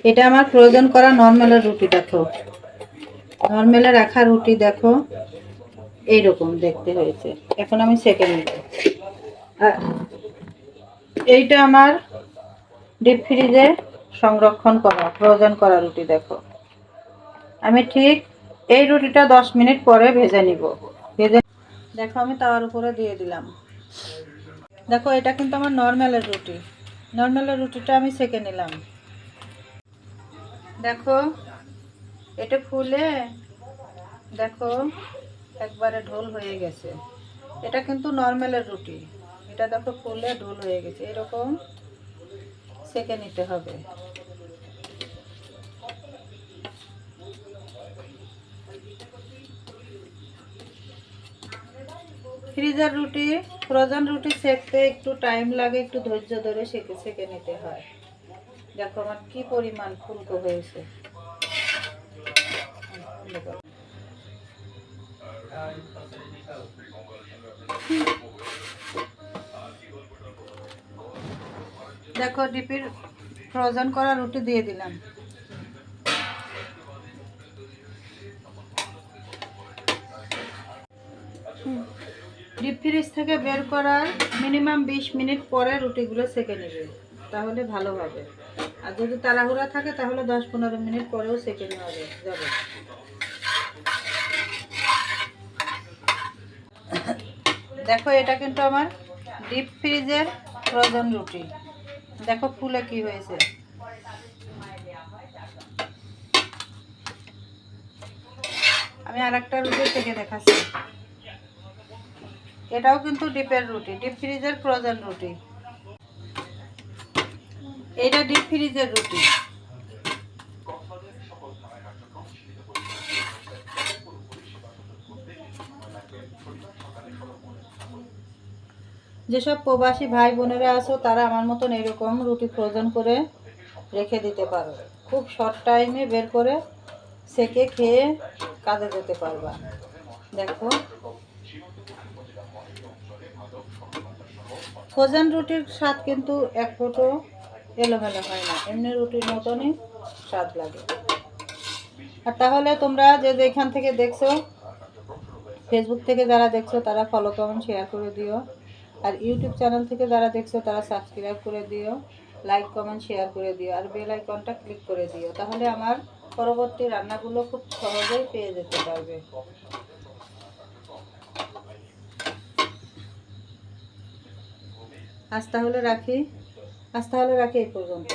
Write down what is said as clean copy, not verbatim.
এটা আমার প্রয়োজন করা নরমালের রুটি। দেখো নরমালে রাখা রুটি, দেখো এইরকম দেখতে হয়েছে। এখন আমি সেঁকে নেব। আর এইটা আমার ডিপ ফ্রিজে সংরক্ষণ করা ফ্রোজেন করা রুটি। দেখো আমি ঠিক এই রুটিটা 10 মিনিট পরে ভেজে নিব। ভেজে দেখো আমি তাওয়ার উপরে দিয়ে দিলাম। দেখো এটা কিন্তু আমার নরমালের রুটি। নরমালের রুটিটা আমি সেঁকে নিলাম। দেখো এটা ফুলে দেখো একবারে ঢোল হয়ে গেছে। এটা কিন্তু নরমালের রুটি। এটা দেখো ফুলে ঢোল হয়ে গেছে। এরকম সেঁকে নিতে হবে। ফ্রিজের রুটি, ফ্রোজেন রুটি সেঁকতে একটু টাইম লাগে, একটু ধৈর্য ধরে সেঁকে নিতে হয়। দেখো আমার কি পরিমাণ ফুলকো হয়েছে। দেখো ডিপির ফ্রোজেন করা রুটি দিয়ে দিলাম। ডিপ ফ্রিজ থেকে বের করার মিনিমাম 20 মিনিট পরে রুটিগুলো সেঁকে নেবে, তাহলে ভালো হবে। আর যদি তাড়াহুড়া থাকে তাহলে 10-15 মিনিট পরেও সেঁকে নেওয়া যাবে। দেখো এটা কিন্তু আমার ডিপ ফ্রিজের ফ্রোজেন রুটি। দেখো ফুলে কি হয়েছে। আমি আরেকটা রুটি সেঁকে দেখাচ্ছি। এটাও কিন্তু ডিপের রুটি, ডিপ ফ্রিজের ফ্রোজেন রুটি। এটা ডিপ ফ্রিজের রুটি। যেসব প্রবাসী ভাই বোনেরা আছো তারা আমার মতন এরকম রুটি ফ্রোজেন করে রেখে দিতে পারো। খুব শর্ট টাইমে বের করে সেকে খেয়ে কাজে যেতে পারবা। দেখো ফ্রোজেন রুটির স্বাদ কিন্তু এক ফোঁটো এলোমেলো হয় না, এমনি রুটির মতনই স্বাদ লাগে। আর তাহলে তোমরা যে যেখান থেকে দেখছো, ফেসবুক থেকে যারা দেখছো তারা ফলো কমেন্ট শেয়ার করে দিও। আর ইউটিউব চ্যানেল থেকে যারা দেখছো তারা সাবস্ক্রাইব করে দিও, লাইক কমেন্ট শেয়ার করে দিও, আর বেল আইকনটা ক্লিক করে দিও। তাহলে আমার পরবর্তী রান্নাগুলো খুব সহজেই পেয়ে যেতে পারবে। আজ তাহলে রাখি এই পর্যন্ত।